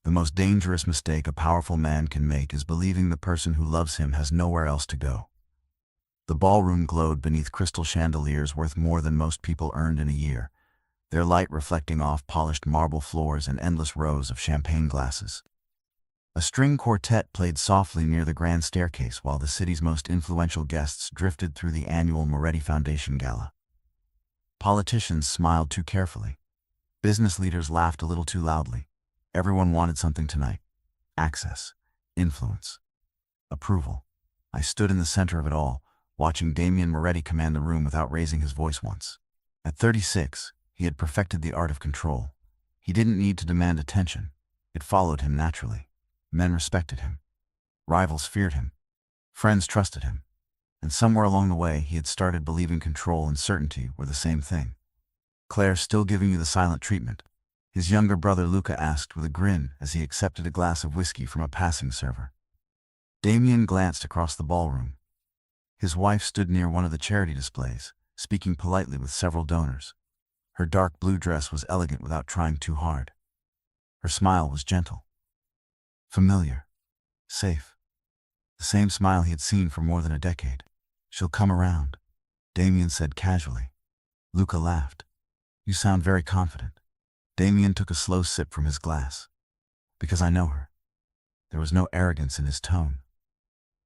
The most dangerous mistake a powerful man can make is believing the person who loves him has nowhere else to go. The ballroom glowed beneath crystal chandeliers worth more than most people earned in a year, their light reflecting off polished marble floors and endless rows of champagne glasses. A string quartet played softly near the grand staircase while the city's most influential guests drifted through the annual Moretti Foundation Gala. Politicians smiled too carefully. Business leaders laughed a little too loudly. Everyone wanted something tonight. Access, influence, approval. I stood in the center of it all, watching Damien Moretti command the room without raising his voice once. At 36, he had perfected the art of control. He didn't need to demand attention. It followed him naturally. Men respected him. Rivals feared him. Friends trusted him. And somewhere along the way, he had started believing control and certainty were the same thing. "Claire still giving you the silent treatment?" his younger brother Luca asked with a grin as he accepted a glass of whiskey from a passing server. Damien glanced across the ballroom. His wife stood near one of the charity displays, speaking politely with several donors. Her dark blue dress was elegant without trying too hard. Her smile was gentle. Familiar. Safe. The same smile he had seen for more than a decade. "She'll come around," Damien said casually. Luca laughed. "You sound very confident." Damien took a slow sip from his glass. "Because I know her." There was no arrogance in his tone.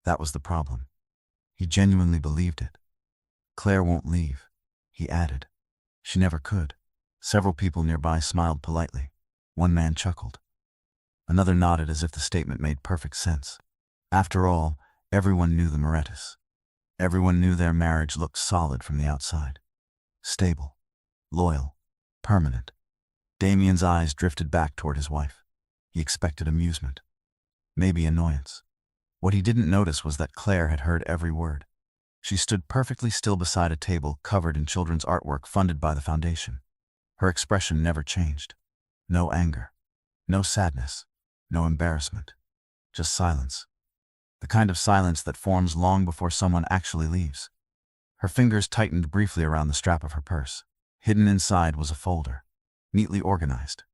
That was the problem. He genuinely believed it. "Claire won't leave," he added. "She never could." Several people nearby smiled politely. One man chuckled. Another nodded as if the statement made perfect sense. After all, everyone knew the Morettis. Everyone knew their marriage looked solid from the outside. Stable, loyal, permanent. Damien's eyes drifted back toward his wife. He expected amusement. Maybe annoyance. What he didn't notice was that Claire had heard every word. She stood perfectly still beside a table covered in children's artwork funded by the foundation. Her expression never changed. No anger. No sadness. No embarrassment. Just silence. The kind of silence that forms long before someone actually leaves. Her fingers tightened briefly around the strap of her purse. Hidden inside was a folder. Neatly organized.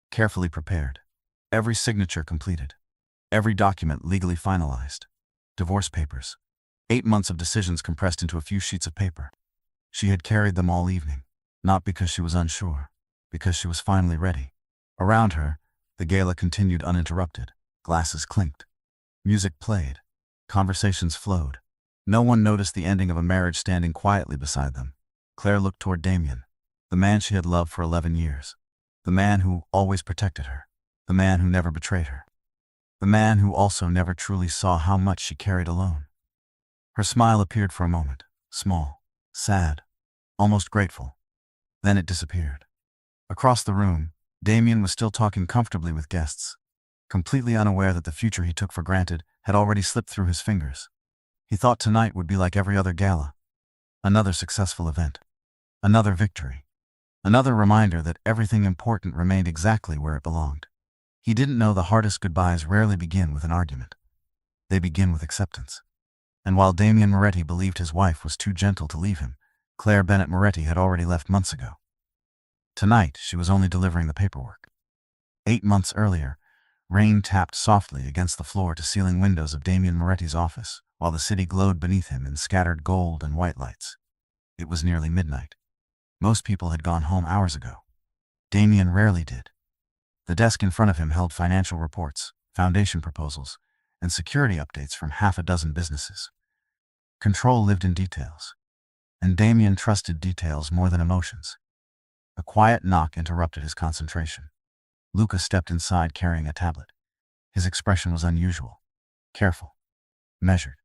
Carefully prepared. Every signature completed. Every document legally finalized. Divorce papers. 8 months of decisions compressed into a few sheets of paper. She had carried them all evening. Not because she was unsure. Because she was finally ready. Around her, the gala continued uninterrupted. Glasses clinked. Music played. Conversations flowed. No one noticed the ending of a marriage standing quietly beside them. Claire looked toward Damien, the man she had loved for 11 years. The man who always protected her. The man who never betrayed her. The man who also never truly saw how much she carried alone. Her smile appeared for a moment, small, sad, almost grateful. Then it disappeared. Across the room, Damien was still talking comfortably with guests, completely unaware that the future he took for granted had already slipped through his fingers. He thought tonight would be like every other gala. Another successful event. Another victory. Another reminder that everything important remained exactly where it belonged. He didn't know the hardest goodbyes rarely begin with an argument. They begin with acceptance. And while Damien Moretti believed his wife was too gentle to leave him, Claire Bennett Moretti had already left months ago. Tonight, she was only delivering the paperwork. 8 months earlier, rain tapped softly against the floor-to-ceiling windows of Damien Moretti's office, while the city glowed beneath him in scattered gold and white lights. It was nearly midnight. Most people had gone home hours ago. Damien rarely did. The desk in front of him held financial reports, foundation proposals, and security updates from half a dozen businesses. Control lived in details. And Damien trusted details more than emotions. A quiet knock interrupted his concentration. Luca stepped inside carrying a tablet. His expression was unusual. Careful. Measured.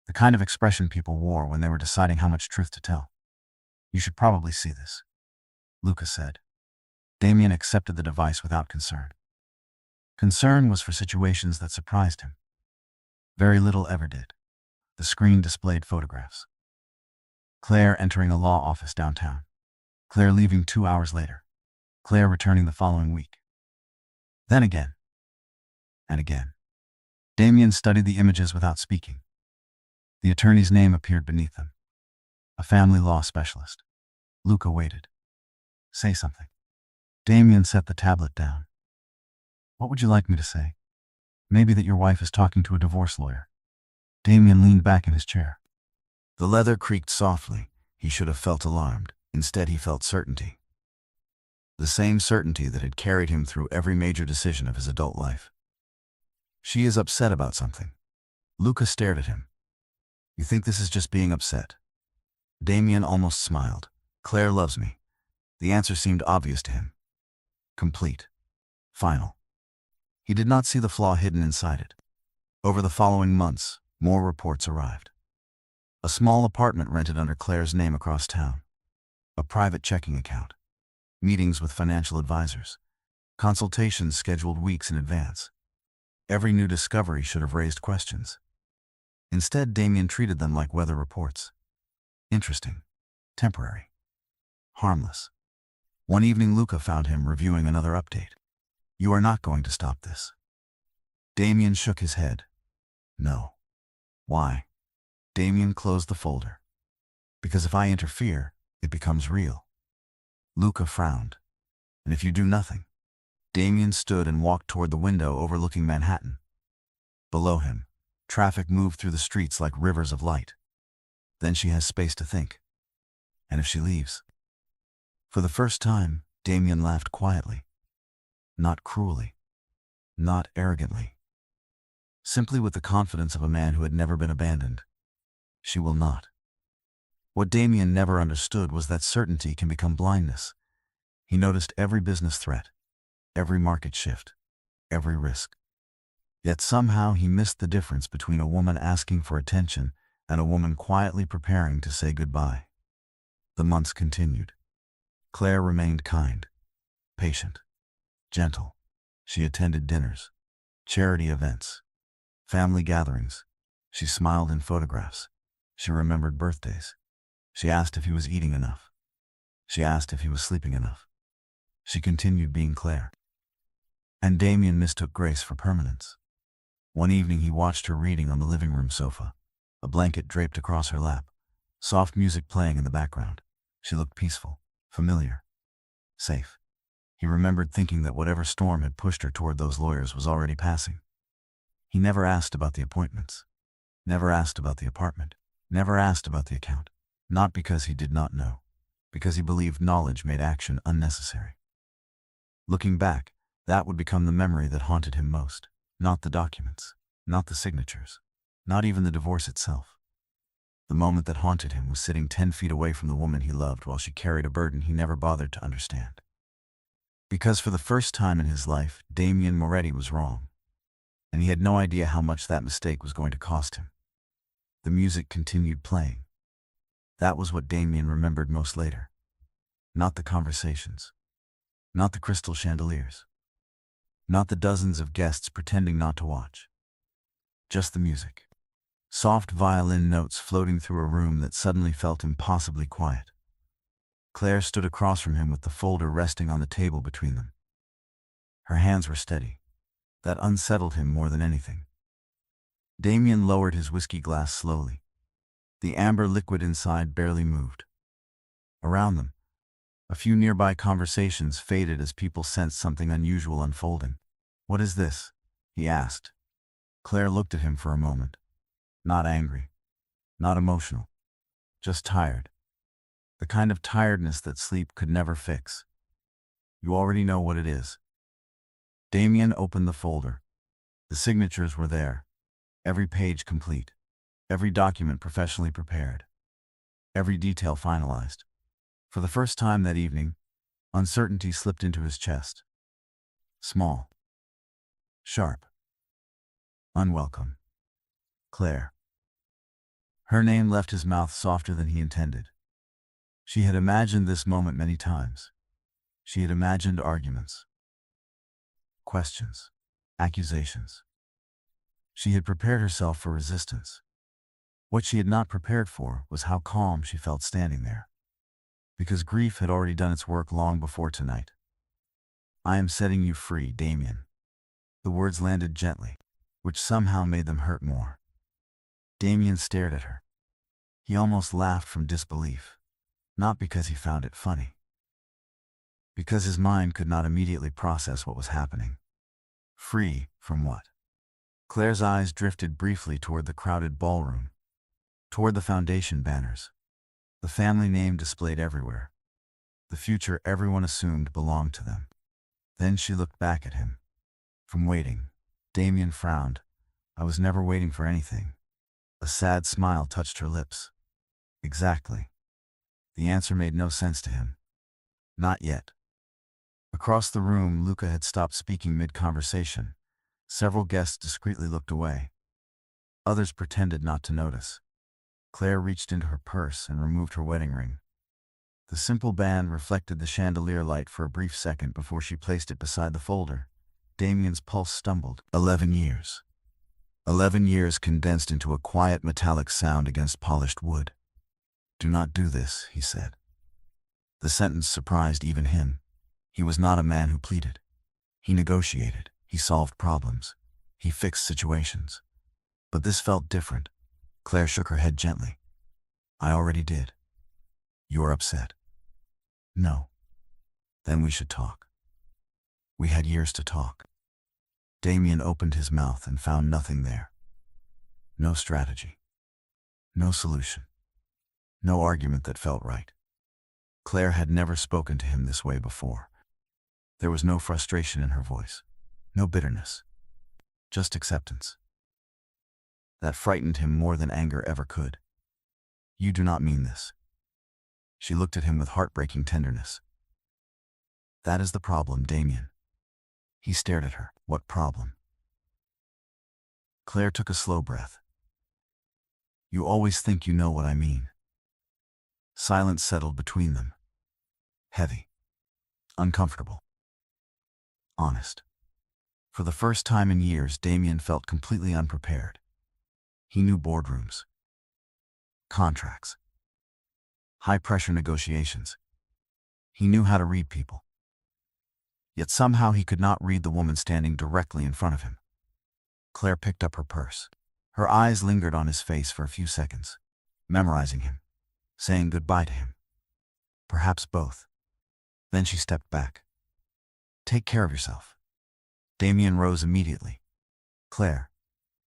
The kind of expression people wore when they were deciding how much truth to tell. "You should probably see this," Luca said. Damien accepted the device without concern. Concern was for situations that surprised him. Very little ever did. The screen displayed photographs. Claire entering a law office downtown. Claire leaving 2 hours later. Claire returning the following week. Then again. And again. Damien studied the images without speaking. The attorney's name appeared beneath them. A family law specialist. Luca waited. "Say something." Damien set the tablet down. What would you like me to say? Maybe that your wife is talking to a divorce lawyer. Damien leaned back in his chair. The leather creaked softly. He should have felt alarmed. Instead, he felt certainty. The same certainty that had carried him through every major decision of his adult life. She is upset about something. Luca stared at him. You think this is just being upset? Damien almost smiled. Claire loves me. The answer seemed obvious to him. Complete. Final. He did not see the flaw hidden inside it. Over the following months, more reports arrived. A small apartment rented under Claire's name across town. A private checking account. Meetings with financial advisors. Consultations scheduled weeks in advance. Every new discovery should have raised questions. Instead, Damien treated them like weather reports. Interesting. Temporary. Harmless. One evening, Luca found him reviewing another update. You are not going to stop this. Damien shook his head. No. Why? Damien closed the folder. Because if I interfere, it becomes real. Luca frowned. And if you do nothing? Damien stood and walked toward the window overlooking Manhattan. Below him, traffic moved through the streets like rivers of light. Then she has space to think. And if she leaves? For the first time, Damien laughed quietly. Not cruelly. Not arrogantly. Simply with the confidence of a man who had never been abandoned. She will not. What Damien never understood was that certainty can become blindness. He noticed every business threat, every market shift, every risk. Yet somehow he missed the difference between a woman asking for attention and a woman quietly preparing to say goodbye. The months continued. Claire remained kind, patient, gentle. She attended dinners, charity events, family gatherings. She smiled in photographs. She remembered birthdays. She asked if he was eating enough. She asked if he was sleeping enough. She continued being Claire. And Damien mistook grace for permanence. One evening he watched her reading on the living room sofa, a blanket draped across her lap, soft music playing in the background. She looked peaceful, familiar, safe. He remembered thinking that whatever storm had pushed her toward those lawyers was already passing. He never asked about the appointments, never asked about the apartment, never asked about the account. Not because he did not know, because he believed knowledge made action unnecessary. Looking back, that would become the memory that haunted him most. Not the documents, not the signatures, not even the divorce itself. The moment that haunted him was sitting 10 feet away from the woman he loved while she carried a burden he never bothered to understand. Because for the first time in his life, Damien Moretti was wrong. And he had no idea how much that mistake was going to cost him. The music continued playing. That was what Damien remembered most later. Not the conversations. Not the crystal chandeliers. Not the dozens of guests pretending not to watch. Just the music. Soft violin notes floating through a room that suddenly felt impossibly quiet. Claire stood across from him with the folder resting on the table between them. Her hands were steady. That unsettled him more than anything. Damien lowered his whiskey glass slowly. The amber liquid inside barely moved. Around them, a few nearby conversations faded as people sensed something unusual unfolding. What is this? He asked. Claire looked at him for a moment. Not angry. Not emotional. Just tired. The kind of tiredness that sleep could never fix. You already know what it is. Damien opened the folder. The signatures were there. Every page complete. Every document professionally prepared. Every detail finalized. For the first time that evening, uncertainty slipped into his chest. Small. Sharp. Unwelcome. Claire. Her name left his mouth softer than he intended. She had imagined this moment many times. She had imagined arguments. Questions. Accusations. She had prepared herself for resistance. What she had not prepared for was how calm she felt standing there. Because grief had already done its work long before tonight. I am setting you free, Damien. The words landed gently, which somehow made them hurt more. Damien stared at her. He almost laughed from disbelief. Not because he found it funny. Because his mind could not immediately process what was happening. Free from what? Claire's eyes drifted briefly toward the crowded ballroom, toward the foundation banners, the family name displayed everywhere, the future everyone assumed belonged to them. Then she looked back at him. From waiting. Damien frowned. I was never waiting for anything. A sad smile touched her lips. Exactly. The answer made no sense to him. Not yet. Across the room, Luca had stopped speaking mid-conversation. Several guests discreetly looked away. Others pretended not to notice. Claire reached into her purse and removed her wedding ring. The simple band reflected the chandelier light for a brief second before she placed it beside the folder. Damien's pulse stumbled. 11 years. 11 years condensed into a quiet metallic sound against polished wood. Do not do this, he said. The sentence surprised even him. He was not a man who pleaded. He negotiated. He solved problems. He fixed situations. But this felt different. Claire shook her head gently. I already did. You're upset. No. Then we should talk. We had years to talk. Damien opened his mouth and found nothing there. No strategy. No solution. No argument that felt right. Claire had never spoken to him this way before. There was no frustration in her voice. No bitterness. Just acceptance. That frightened him more than anger ever could. You do not mean this. She looked at him with heartbreaking tenderness. That is the problem, Damien. He stared at her. What problem? Claire took a slow breath. You always think you know what I mean. Silence settled between them. Heavy. Uncomfortable. Honest. For the first time in years, Damien felt completely unprepared. He knew boardrooms. Contracts. High-pressure negotiations. He knew how to read people. Yet somehow he could not read the woman standing directly in front of him. Claire picked up her purse. Her eyes lingered on his face for a few seconds, memorizing him, saying goodbye to him. Perhaps both. Then she stepped back. Take care of yourself. Damien rose immediately. Claire.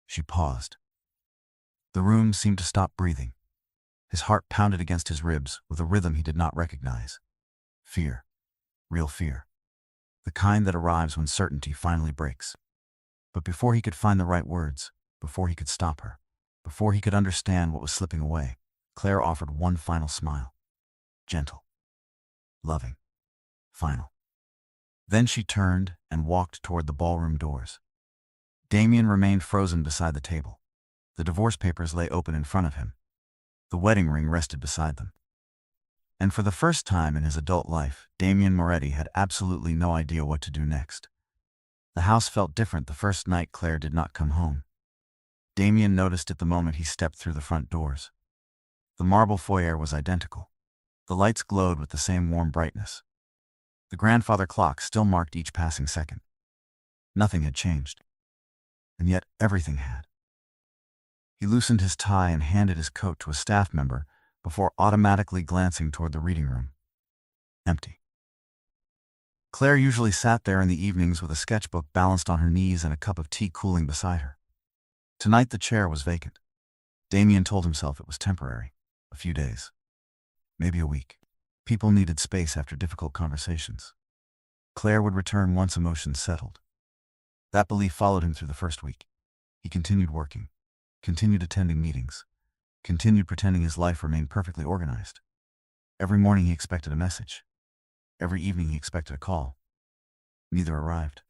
She paused. The room seemed to stop breathing. His heart pounded against his ribs with a rhythm he did not recognize. Fear. Real fear. The kind that arrives when certainty finally breaks. But before he could find the right words, before he could stop her, before he could understand what was slipping away, Claire offered one final smile. Gentle. Loving. Final. Then she turned and walked toward the ballroom doors. Damien remained frozen beside the table. The divorce papers lay open in front of him. The wedding ring rested beside them. And for the first time in his adult life, Damien Moretti had absolutely no idea what to do next. The house felt different the first night Claire did not come home. Damien noticed it the moment he stepped through the front doors. The marble foyer was identical. The lights glowed with the same warm brightness. The grandfather clock still marked each passing second. Nothing had changed. And yet everything had. He loosened his tie and handed his coat to a staff member before automatically glancing toward the reading room. Empty. Claire usually sat there in the evenings with a sketchbook balanced on her knees and a cup of tea cooling beside her. Tonight the chair was vacant. Damien told himself it was temporary. A few days. Maybe a week. People needed space after difficult conversations. Claire would return once emotions settled. That belief followed him through the first week. He continued working, continued attending meetings, continued pretending his life remained perfectly organized. Every morning he expected a message. Every evening he expected a call. Neither arrived.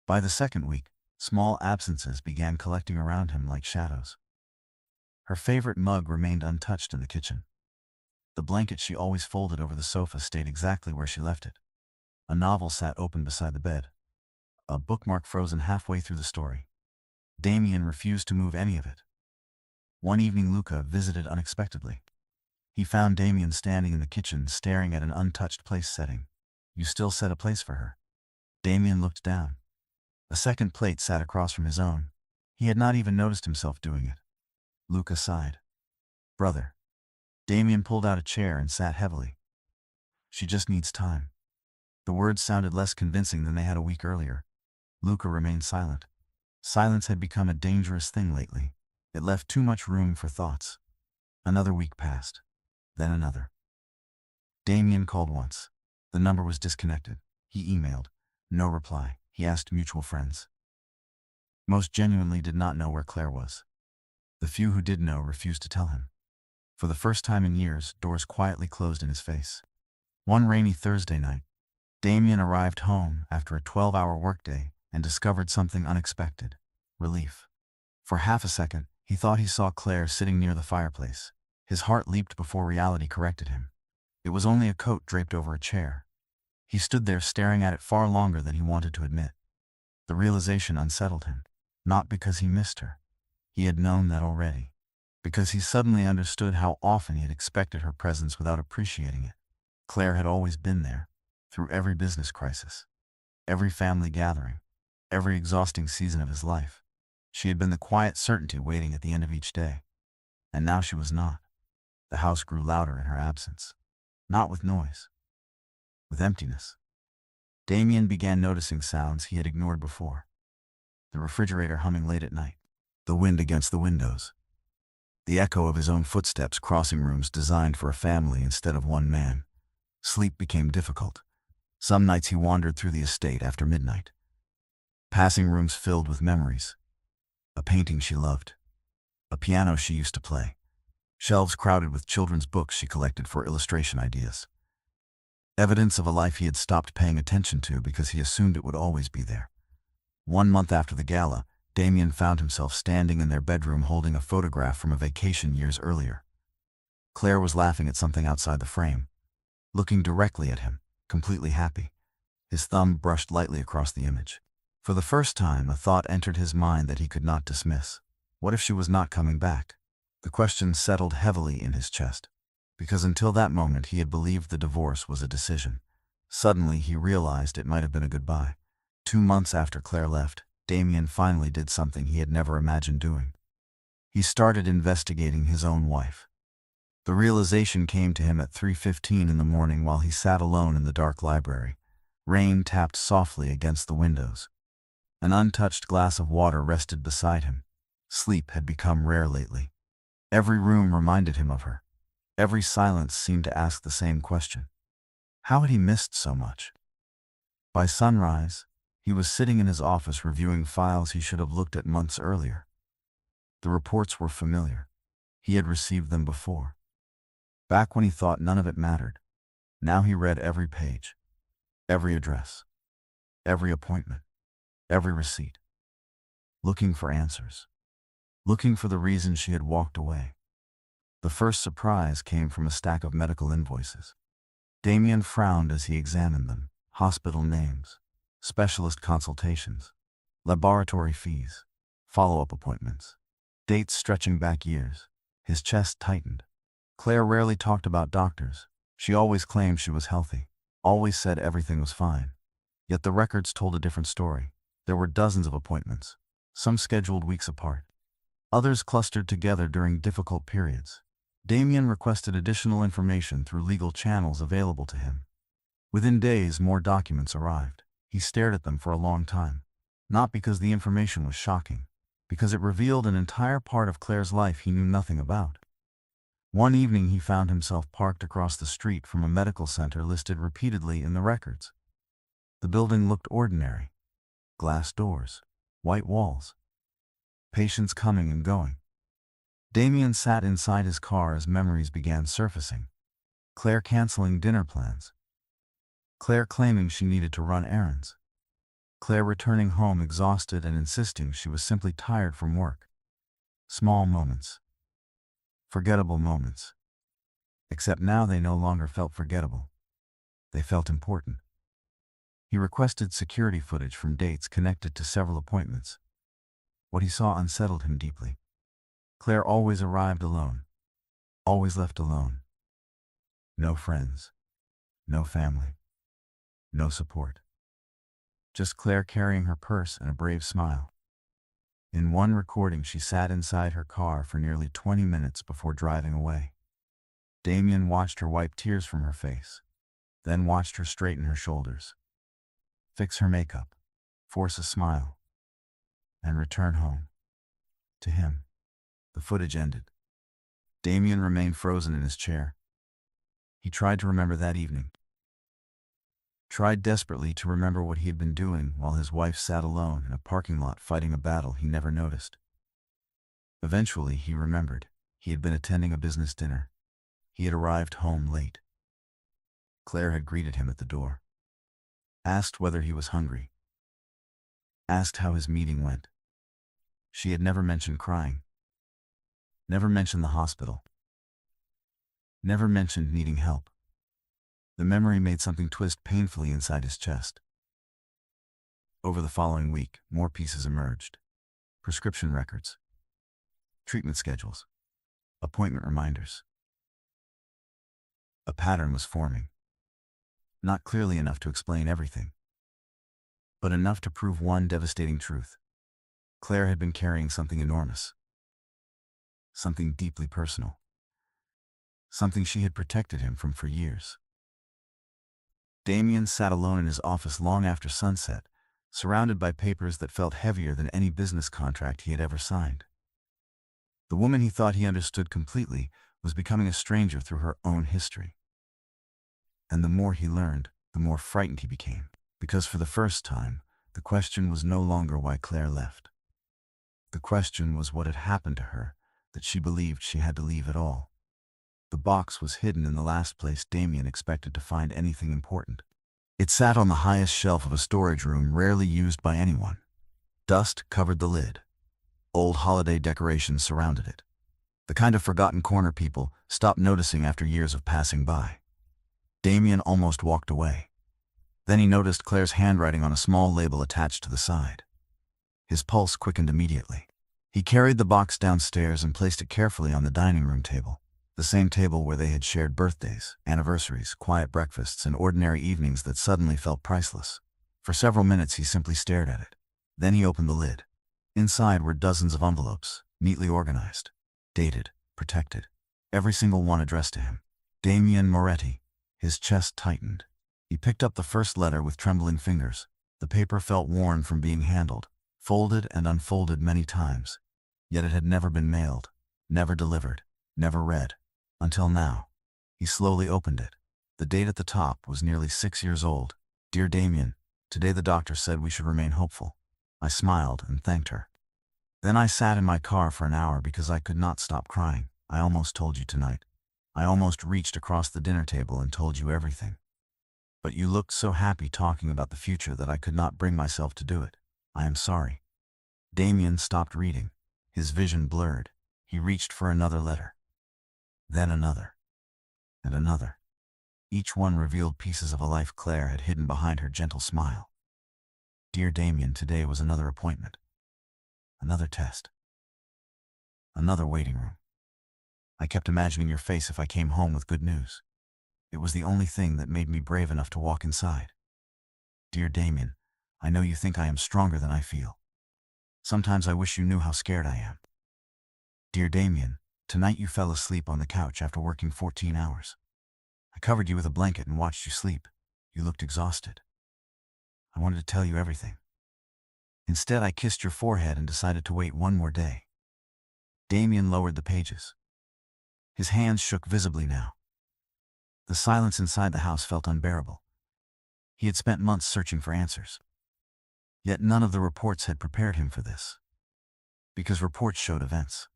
By the second week, small absences began collecting around him like shadows. Her favorite mug remained untouched in the kitchen. The blanket she always folded over the sofa stayed exactly where she left it. A novel sat open beside the bed. A bookmark frozen halfway through the story. Damien refused to move any of it. One evening Luca visited unexpectedly. He found Damien standing in the kitchen staring at an untouched place setting. You still set a place for her. Damien looked down. A second plate sat across from his own. He had not even noticed himself doing it. Luca sighed. Brother. Damien pulled out a chair and sat heavily. She just needs time. The words sounded less convincing than they had a week earlier. Luca remained silent. Silence had become a dangerous thing lately. It left too much room for thoughts. Another week passed. Then another. Damien called once. The number was disconnected. He emailed. No reply. He asked mutual friends. Most genuinely did not know where Claire was. The few who did know refused to tell him. For the first time in years, doors quietly closed in his face. One rainy Thursday night, Damien arrived home after a 12-hour workday and discovered something unexpected: relief. For half a second, he thought he saw Claire sitting near the fireplace. His heart leaped before reality corrected him. It was only a coat draped over a chair. He stood there staring at it far longer than he wanted to admit. The realization unsettled him, not because he missed her. He had known that already. Because he suddenly understood how often he had expected her presence without appreciating it. Claire had always been there, through every business crisis, every family gathering, every exhausting season of his life. She had been the quiet certainty waiting at the end of each day. And now she was not. The house grew louder in her absence. Not with noise, with emptiness. Damien began noticing sounds he had ignored before. The refrigerator humming late at night, the wind against the windows, the echo of his own footsteps crossing rooms designed for a family instead of one man. Sleep became difficult. Some nights he wandered through the estate after midnight, passing rooms filled with memories. A painting she loved, a piano she used to play, shelves crowded with children's books she collected for illustration ideas. Evidence of a life he had stopped paying attention to because he assumed it would always be there. 1 month after the gala, Damien found himself standing in their bedroom holding a photograph from a vacation years earlier. Claire was laughing at something outside the frame, looking directly at him, completely happy. His thumb brushed lightly across the image. For the first time, a thought entered his mind that he could not dismiss. What if she was not coming back? The question settled heavily in his chest, because until that moment he had believed the divorce was a decision. Suddenly he realized it might have been a goodbye. 2 months after Claire left, Damien finally did something he had never imagined doing. He started investigating his own wife. The realization came to him at 3:15 in the morning while he sat alone in the dark library. Rain tapped softly against the windows. An untouched glass of water rested beside him. Sleep had become rare lately. Every room reminded him of her. Every silence seemed to ask the same question. How had he missed so much? By sunrise, he was sitting in his office reviewing files he should have looked at months earlier. The reports were familiar. He had received them before. Back when he thought none of it mattered. Now he read every page, every address, every appointment, every receipt. Looking for answers. Looking for the reason she had walked away. The first surprise came from a stack of medical invoices. Damien frowned as he examined them. Hospital names, specialist consultations, laboratory fees, follow-up appointments, dates stretching back years. His chest tightened. Claire rarely talked about doctors. She always claimed she was healthy, always said everything was fine. Yet the records told a different story. There were dozens of appointments, some scheduled weeks apart, others clustered together during difficult periods. Damien requested additional information through legal channels available to him. Within days, more documents arrived. He stared at them for a long time. Not because the information was shocking, because it revealed an entire part of Claire's life he knew nothing about. One evening he found himself parked across the street from a medical center listed repeatedly in the records. The building looked ordinary. Glass doors, white walls, patients coming and going. Damien sat inside his car as memories began surfacing. Claire canceling dinner plans. Claire claiming she needed to run errands. Claire returning home exhausted and insisting she was simply tired from work. Small moments. Forgettable moments. Except now they no longer felt forgettable. They felt important. He requested security footage from dates connected to several appointments. What he saw unsettled him deeply. Claire always arrived alone. Always left alone. No friends. No family. No support. Just Claire carrying her purse and a brave smile. In one recording, she sat inside her car for nearly 20 minutes before driving away. Damien watched her wipe tears from her face, then watched her straighten her shoulders, fix her makeup, force a smile, and return home. To him, the footage ended. Damien remained frozen in his chair. He tried to remember that evening. Tried desperately to remember what he had been doing while his wife sat alone in a parking lot fighting a battle he never noticed. Eventually, he remembered. He had been attending a business dinner. He had arrived home late. Claire had greeted him at the door. Asked whether he was hungry. Asked how his meeting went. She had never mentioned crying. Never mentioned the hospital. Never mentioned needing help. The memory made something twist painfully inside his chest. Over the following week, more pieces emerged. Prescription records. Treatment schedules. Appointment reminders. A pattern was forming. Not clearly enough to explain everything, but enough to prove one devastating truth. Claire had been carrying something enormous. Something deeply personal. Something she had protected him from for years. Damien sat alone in his office long after sunset, surrounded by papers that felt heavier than any business contract he had ever signed. The woman he thought he understood completely was becoming a stranger through her own history. And the more he learned, the more frightened he became, because for the first time, the question was no longer why Claire left. The question was what had happened to her, that she believed she had to leave at all. The box was hidden in the last place Damien expected to find anything important. It sat on the highest shelf of a storage room rarely used by anyone. Dust covered the lid. Old holiday decorations surrounded it. The kind of forgotten corner people stopped noticing after years of passing by. Damien almost walked away. Then he noticed Claire's handwriting on a small label attached to the side. His pulse quickened immediately. He carried the box downstairs and placed it carefully on the dining room table, the same table where they had shared birthdays, anniversaries, quiet breakfasts, and ordinary evenings that suddenly felt priceless. For several minutes he simply stared at it. Then he opened the lid. Inside were dozens of envelopes, neatly organized, dated, protected, every single one addressed to him. Damien Moretti. His chest tightened. He picked up the first letter with trembling fingers. The paper felt worn from being handled, folded and unfolded many times. Yet it had never been mailed, never delivered, never read. Until now. He slowly opened it. The date at the top was nearly 6 years old. Dear Damien, today the doctor said we should remain hopeful. I smiled and thanked her. Then I sat in my car for an hour because I could not stop crying. I almost told you tonight. I almost reached across the dinner table and told you everything. But you looked so happy talking about the future that I could not bring myself to do it. I am sorry. Damien stopped reading. His vision blurred. He reached for another letter. Then another. And another. Each one revealed pieces of a life Claire had hidden behind her gentle smile. Dear Damien, today was another appointment. Another test. Another waiting room. I kept imagining your face if I came home with good news. It was the only thing that made me brave enough to walk inside. Dear Damien, I know you think I am stronger than I feel. Sometimes I wish you knew how scared I am. Dear Damien, tonight you fell asleep on the couch after working 14 hours. I covered you with a blanket and watched you sleep. You looked exhausted. I wanted to tell you everything. Instead, I kissed your forehead and decided to wait one more day. Damien lowered the pages. His hands shook visibly now. The silence inside the house felt unbearable. He had spent months searching for answers. Yet none of the reports had prepared him for this. Because reports showed events.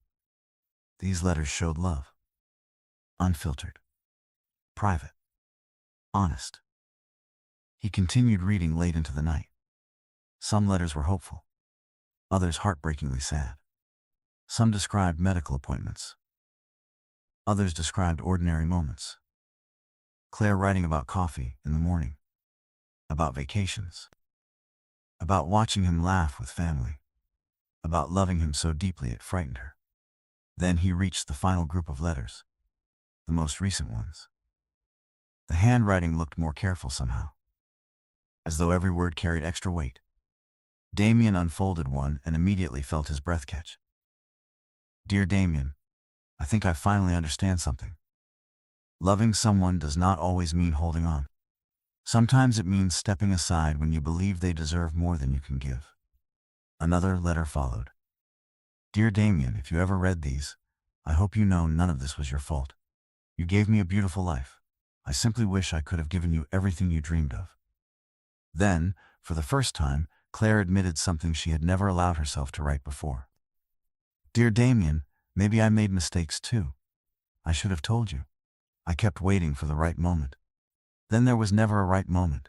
These letters showed love. Unfiltered. Private. Honest. He continued reading late into the night. Some letters were hopeful. Others heartbreakingly sad. Some described medical appointments. Others described ordinary moments. Claire writing about coffee in the morning. About vacations. About watching him laugh with family. About loving him so deeply it frightened her. Then he reached the final group of letters. The most recent ones. The handwriting looked more careful somehow. As though every word carried extra weight. Damien unfolded one and immediately felt his breath catch. Dear Damien, I think I finally understand something. Loving someone does not always mean holding on. Sometimes it means stepping aside when you believe they deserve more than you can give. Another letter followed. Dear Damien, if you ever read these, I hope you know none of this was your fault. You gave me a beautiful life. I simply wish I could have given you everything you dreamed of. Then, for the first time, Claire admitted something she had never allowed herself to write before. Dear Damien, maybe I made mistakes too. I should have told you. I kept waiting for the right moment. Then there was never a right moment.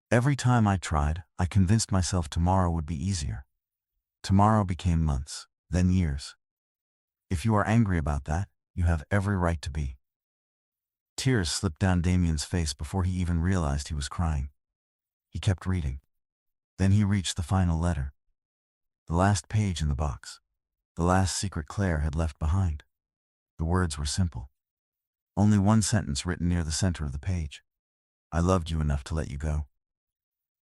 Every time I tried, I convinced myself tomorrow would be easier. Tomorrow became months, then years. If you are angry about that, you have every right to be. Tears slipped down Damien's face before he even realized he was crying. He kept reading. Then he reached the final letter. The last page in the box. The last secret Claire had left behind. The words were simple. Only one sentence written near the center of the page. I loved you enough to let you go.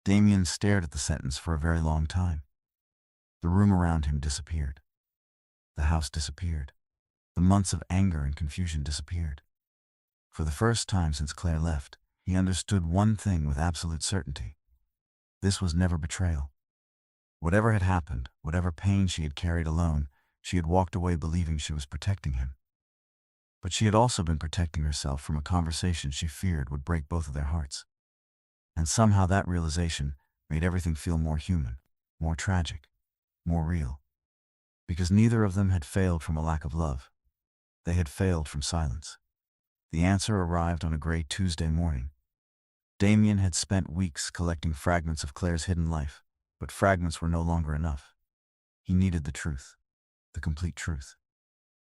Damien stared at the sentence for a very long time. The room around him disappeared. The house disappeared. The months of anger and confusion disappeared. For the first time since Claire left, he understood one thing with absolute certainty. This was never betrayal. Whatever had happened, whatever pain she had carried alone, she had walked away believing she was protecting him. But she had also been protecting herself from a conversation she feared would break both of their hearts. And somehow that realization made everything feel more human, more tragic, more real. Because neither of them had failed from a lack of love. They had failed from silence. The answer arrived on a gray Tuesday morning. Damien had spent weeks collecting fragments of Claire's hidden life, but fragments were no longer enough. He needed the truth, the complete truth.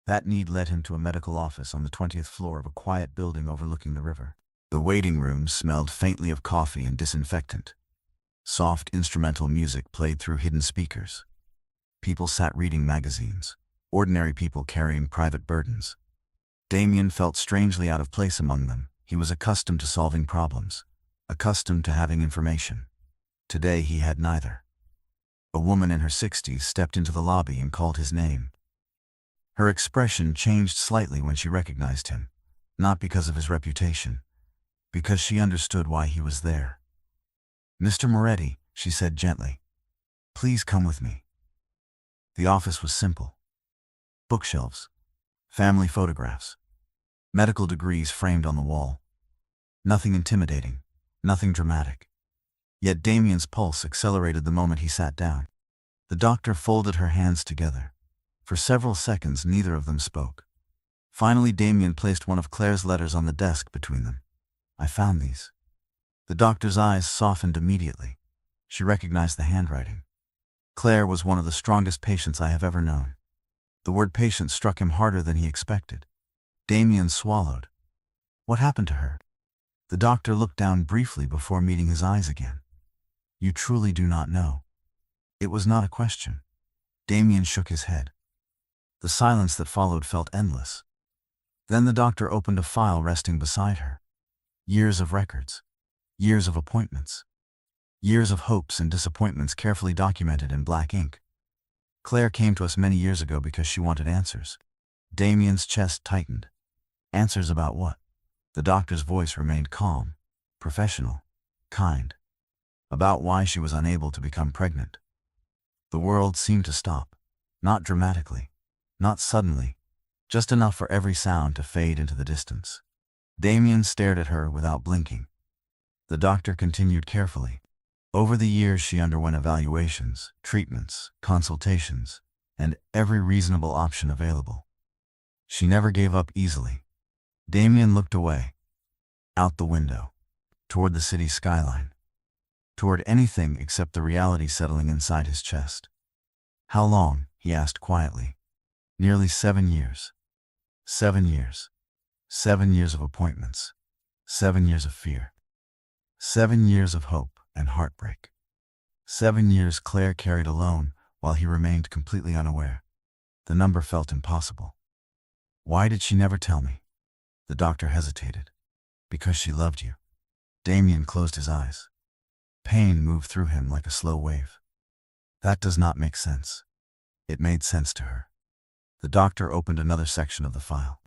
That need led him to a medical office on the 20th floor of a quiet building overlooking the river. The waiting room smelled faintly of coffee and disinfectant. Soft instrumental music played through hidden speakers. People sat reading magazines, ordinary people carrying private burdens. Damien felt strangely out of place among them. He was accustomed to solving problems, accustomed to having information. Today he had neither. A woman in her 60s stepped into the lobby and called his name. Her expression changed slightly when she recognized him, not because of his reputation, because she understood why he was there. Mr. Moretti, she said gently, please come with me. The office was simple. Bookshelves, family photographs, medical degrees framed on the wall. Nothing intimidating, nothing dramatic. Yet Damien's pulse accelerated the moment he sat down. The doctor folded her hands together. For several seconds, neither of them spoke. Finally, Damien placed one of Claire's letters on the desk between them. I found these. The doctor's eyes softened immediately. She recognized the handwriting. Claire was one of the strongest patients I have ever known. The word patient struck him harder than he expected. Damien swallowed. What happened to her? The doctor looked down briefly before meeting his eyes again. You truly do not know. It was not a question. Damien shook his head. The silence that followed felt endless. Then the doctor opened a file resting beside her. Years of records. Years of appointments. Years of hopes and disappointments carefully documented in black ink. Claire came to us many years ago because she wanted answers. Damien's chest tightened. Answers about what? The doctor's voice remained calm, professional, kind. About why she was unable to become pregnant. The world seemed to stop. Not dramatically. Not suddenly. Just enough for every sound to fade into the distance. Damien stared at her without blinking. The doctor continued carefully. Over the years she underwent evaluations, treatments, consultations, and every reasonable option available. She never gave up easily. Damien looked away. Out the window. Toward the city skyline. Toward anything except the reality settling inside his chest. How long? He asked quietly. Nearly 7 years. 7 years. 7 years of appointments. 7 years of fear. 7 years of hope and heartbreak. 7 years Claire carried alone while he remained completely unaware. The number felt impossible. Why did she never tell me? The doctor hesitated. Because she loved you. Damien closed his eyes. Pain moved through him like a slow wave. That does not make sense. It made sense to her. The doctor opened another section of the file.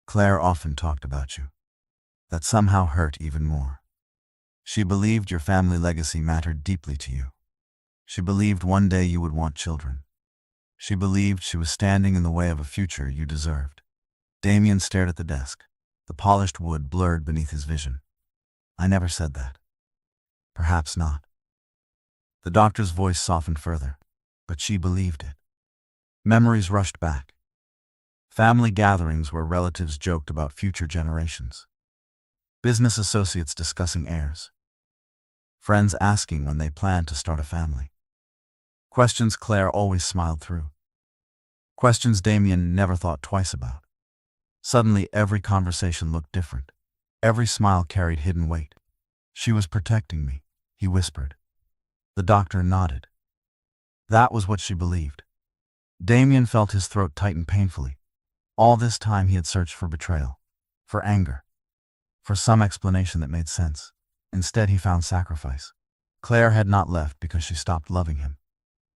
Claire often talked about you. That somehow hurt even more. She believed your family legacy mattered deeply to you. She believed one day you would want children. She believed she was standing in the way of a future you deserved. Damien stared at the desk. The polished wood blurred beneath his vision. I never said that. Perhaps not. The doctor's voice softened further, but she believed it. Memories rushed back. Family gatherings where relatives joked about future generations. Business associates discussing heirs. Friends asking when they planned to start a family. Questions Claire always smiled through. Questions Damien never thought twice about. Suddenly, every conversation looked different. Every smile carried hidden weight. She was protecting me, he whispered. The doctor nodded. That was what she believed. Damien felt his throat tighten painfully. All this time he had searched for betrayal, for anger, for some explanation that made sense. Instead he found sacrifice. Claire had not left because she stopped loving him.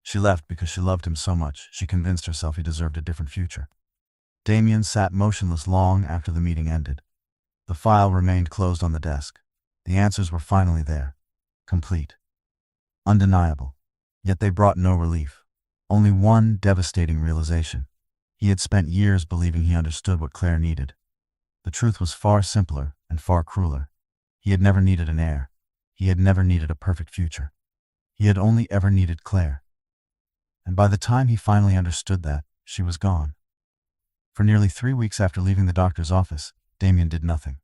She left because she loved him so much she convinced herself he deserved a different future. Damien sat motionless long after the meeting ended. The file remained closed on the desk. The answers were finally there. Complete. Undeniable. Yet they brought no relief. Only one devastating realization. He had spent years believing he understood what Claire needed. The truth was far simpler and far crueler. He had never needed an heir. He had never needed a perfect future. He had only ever needed Claire. And by the time he finally understood that, she was gone. For nearly 3 weeks after leaving the doctor's office, Damien did nothing.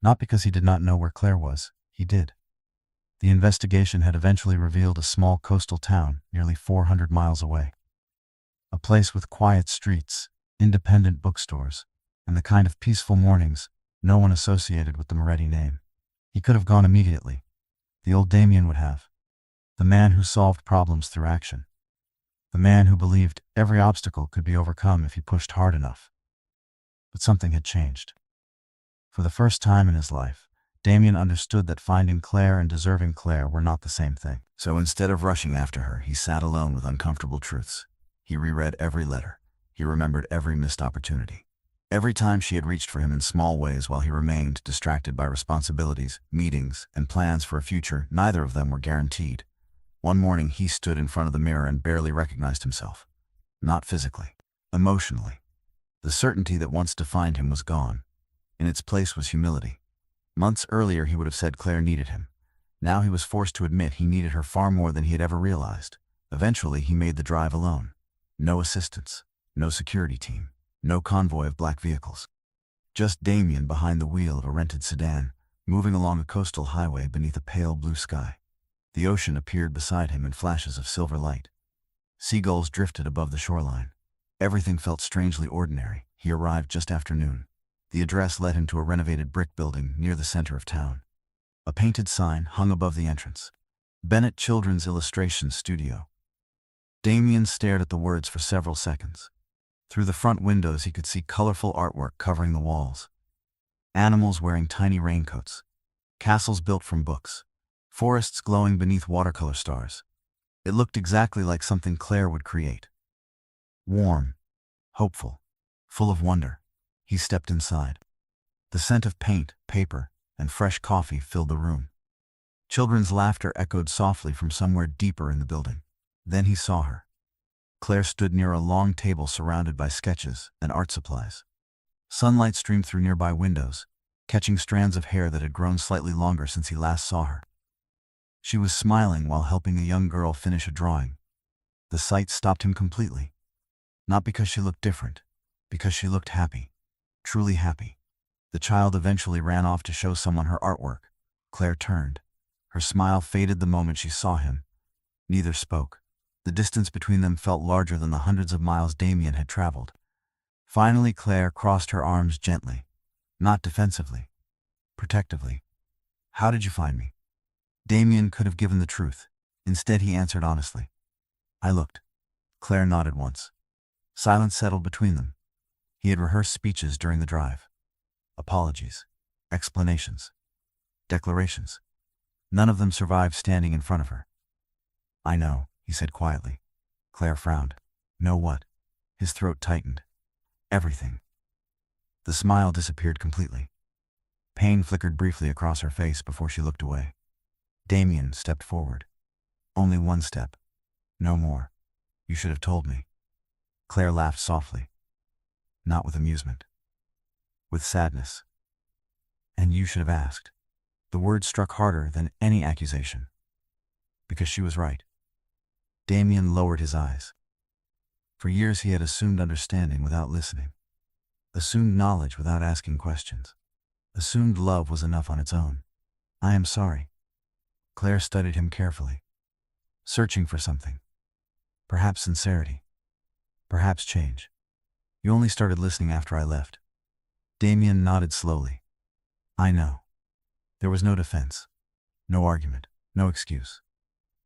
Not because he did not know where Claire was, he did. The investigation had eventually revealed a small coastal town nearly 400 miles away. A place with quiet streets, independent bookstores, and the kind of peaceful mornings no one associated with the Moretti name. He could have gone immediately. The old Damien would have. The man who solved problems through action. The man who believed every obstacle could be overcome if he pushed hard enough. But something had changed. For the first time in his life, Damien understood that finding Claire and deserving Claire were not the same thing. So instead of rushing after her, he sat alone with uncomfortable truths. He reread every letter. He remembered every missed opportunity. Every time she had reached for him in small ways while he remained distracted by responsibilities, meetings, and plans for a future neither of them were guaranteed. One morning he stood in front of the mirror and barely recognized himself. Not physically, emotionally. The certainty that once defined him was gone. In its place was humility. Months earlier he would have said Claire needed him. Now he was forced to admit he needed her far more than he had ever realized. Eventually he made the drive alone. No assistance, no security team, no convoy of black vehicles. Just Damien behind the wheel of a rented sedan, moving along a coastal highway beneath a pale blue sky. The ocean appeared beside him in flashes of silver light. Seagulls drifted above the shoreline. Everything felt strangely ordinary. He arrived just after noon. The address led him to a renovated brick building near the center of town. A painted sign hung above the entrance. Bennett Children's Illustration Studio. Damien stared at the words for several seconds. Through the front windows he could see colorful artwork covering the walls. Animals wearing tiny raincoats. Castles built from books. Forests glowing beneath watercolor stars. It looked exactly like something Claire would create. Warm, hopeful, full of wonder. He stepped inside. The scent of paint, paper, and fresh coffee filled the room. Children's laughter echoed softly from somewhere deeper in the building. Then he saw her. Claire stood near a long table surrounded by sketches and art supplies. Sunlight streamed through nearby windows, catching strands of hair that had grown slightly longer since he last saw her. She was smiling while helping a young girl finish a drawing. The sight stopped him completely. Not because she looked different, because she looked happy, truly happy. The child eventually ran off to show someone her artwork. Claire turned. Her smile faded the moment she saw him. Neither spoke. The distance between them felt larger than the hundreds of miles Damien had traveled. Finally, Claire crossed her arms gently, not defensively, protectively. How did you find me? Damien could have given the truth. Instead, he answered honestly. I looked. Claire nodded once. Silence settled between them. He had rehearsed speeches during the drive. Apologies, explanations, declarations. None of them survived standing in front of her. I know, he said quietly. Claire frowned. Know what? His throat tightened. Everything. The smile disappeared completely. Pain flickered briefly across her face before she looked away. Damien stepped forward. Only one step. No more. You should have told me. Claire laughed softly. Not with amusement. With sadness. And you should have asked. The word struck harder than any accusation. Because she was right. Damien lowered his eyes. For years he had assumed understanding without listening. Assumed knowledge without asking questions. Assumed love was enough on its own. I am sorry. Claire studied him carefully. Searching for something. Perhaps sincerity. Perhaps change. You only started listening after I left. Damien nodded slowly. I know. There was no defense. No argument. No excuse.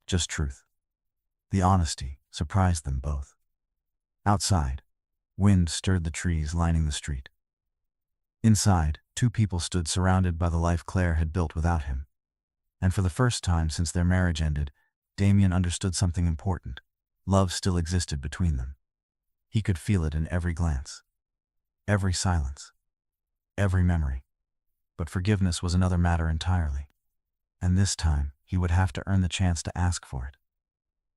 Just truth. The honesty surprised them both. Outside, wind stirred the trees lining the street. Inside, two people stood surrounded by the life Claire had built without him. And for the first time since their marriage ended, Damien understood something important. Love still existed between them. He could feel it in every glance, every silence, every memory. But forgiveness was another matter entirely. And this time, he would have to earn the chance to ask for it.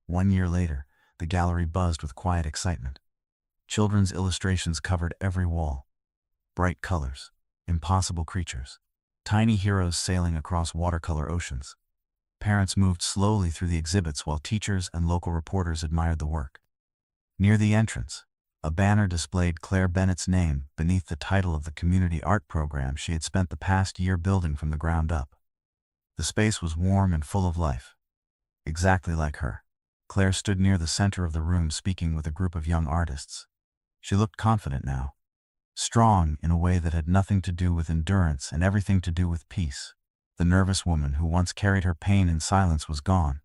1 year later, the gallery buzzed with quiet excitement. Children's illustrations covered every wall. Bright colors, impossible creatures, tiny heroes sailing across watercolor oceans. Parents moved slowly through the exhibits while teachers and local reporters admired the work. Near the entrance, a banner displayed Claire Bennett's name beneath the title of the community art program she had spent the past year building from the ground up. The space was warm and full of life. Exactly like her. Claire stood near the center of the room speaking with a group of young artists. She looked confident now. Strong in a way that had nothing to do with endurance and everything to do with peace. The nervous woman who once carried her pain in silence was gone.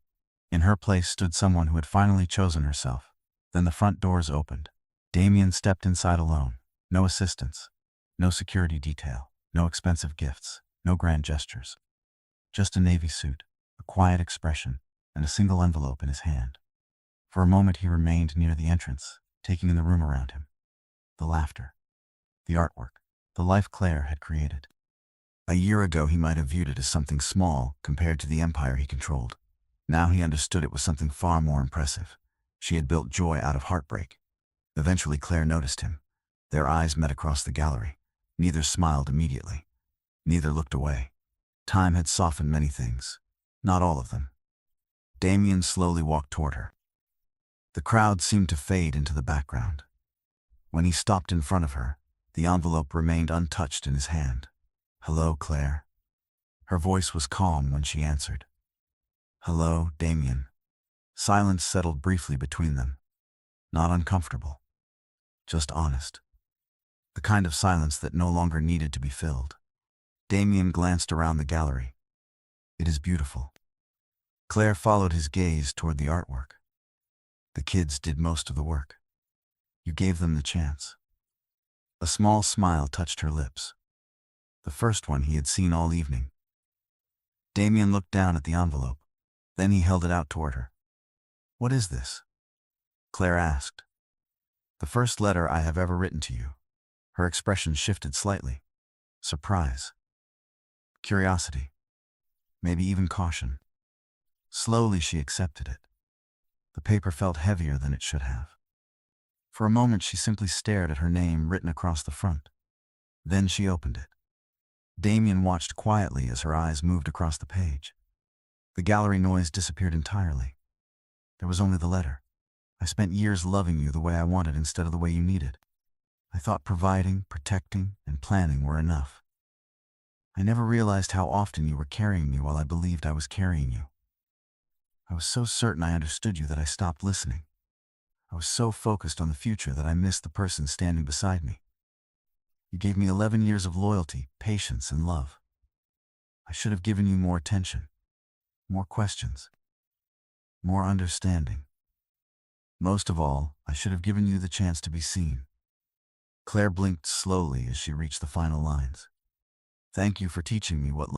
In her place stood someone who had finally chosen herself. Then the front doors opened. Damien stepped inside alone. No assistance. No security detail. No expensive gifts. No grand gestures. Just a navy suit, a quiet expression, and a single envelope in his hand. For a moment he remained near the entrance, taking in the room around him. The laughter. The artwork. The life Claire had created. A year ago he might have viewed it as something small compared to the empire he controlled. Now he understood it was something far more impressive. She had built joy out of heartbreak. Eventually Claire noticed him. Their eyes met across the gallery. Neither smiled immediately. Neither looked away. Time had softened many things. Not all of them. Damien slowly walked toward her. The crowd seemed to fade into the background. When he stopped in front of her, the envelope remained untouched in his hand. Hello, Claire. Her voice was calm when she answered. Hello, Damien. Silence settled briefly between them. Not uncomfortable. Just honest. The kind of silence that no longer needed to be filled. Damien glanced around the gallery. It is beautiful. Claire followed his gaze toward the artwork. The kids did most of the work. You gave them the chance. A small smile touched her lips. The first one he had seen all evening. Damien looked down at the envelope. Then he held it out toward her. What is this? Claire asked. The first letter I have ever written to you. Her expression shifted slightly. Surprise. Curiosity. Maybe even caution. Slowly she accepted it. The paper felt heavier than it should have. For a moment she simply stared at her name written across the front. Then she opened it. Damien watched quietly as her eyes moved across the page. The gallery noise disappeared entirely. There was only the letter. I spent years loving you the way I wanted instead of the way you needed. I thought providing, protecting, and planning were enough. I never realized how often you were carrying me while I believed I was carrying you. I was so certain I understood you that I stopped listening. I was so focused on the future that I missed the person standing beside me. You gave me 11 years of loyalty, patience, and love. I should have given you more attention, more questions, more understanding. Most of all, I should have given you the chance to be seen. Claire blinked slowly as she reached the final lines. Thank you for teaching me what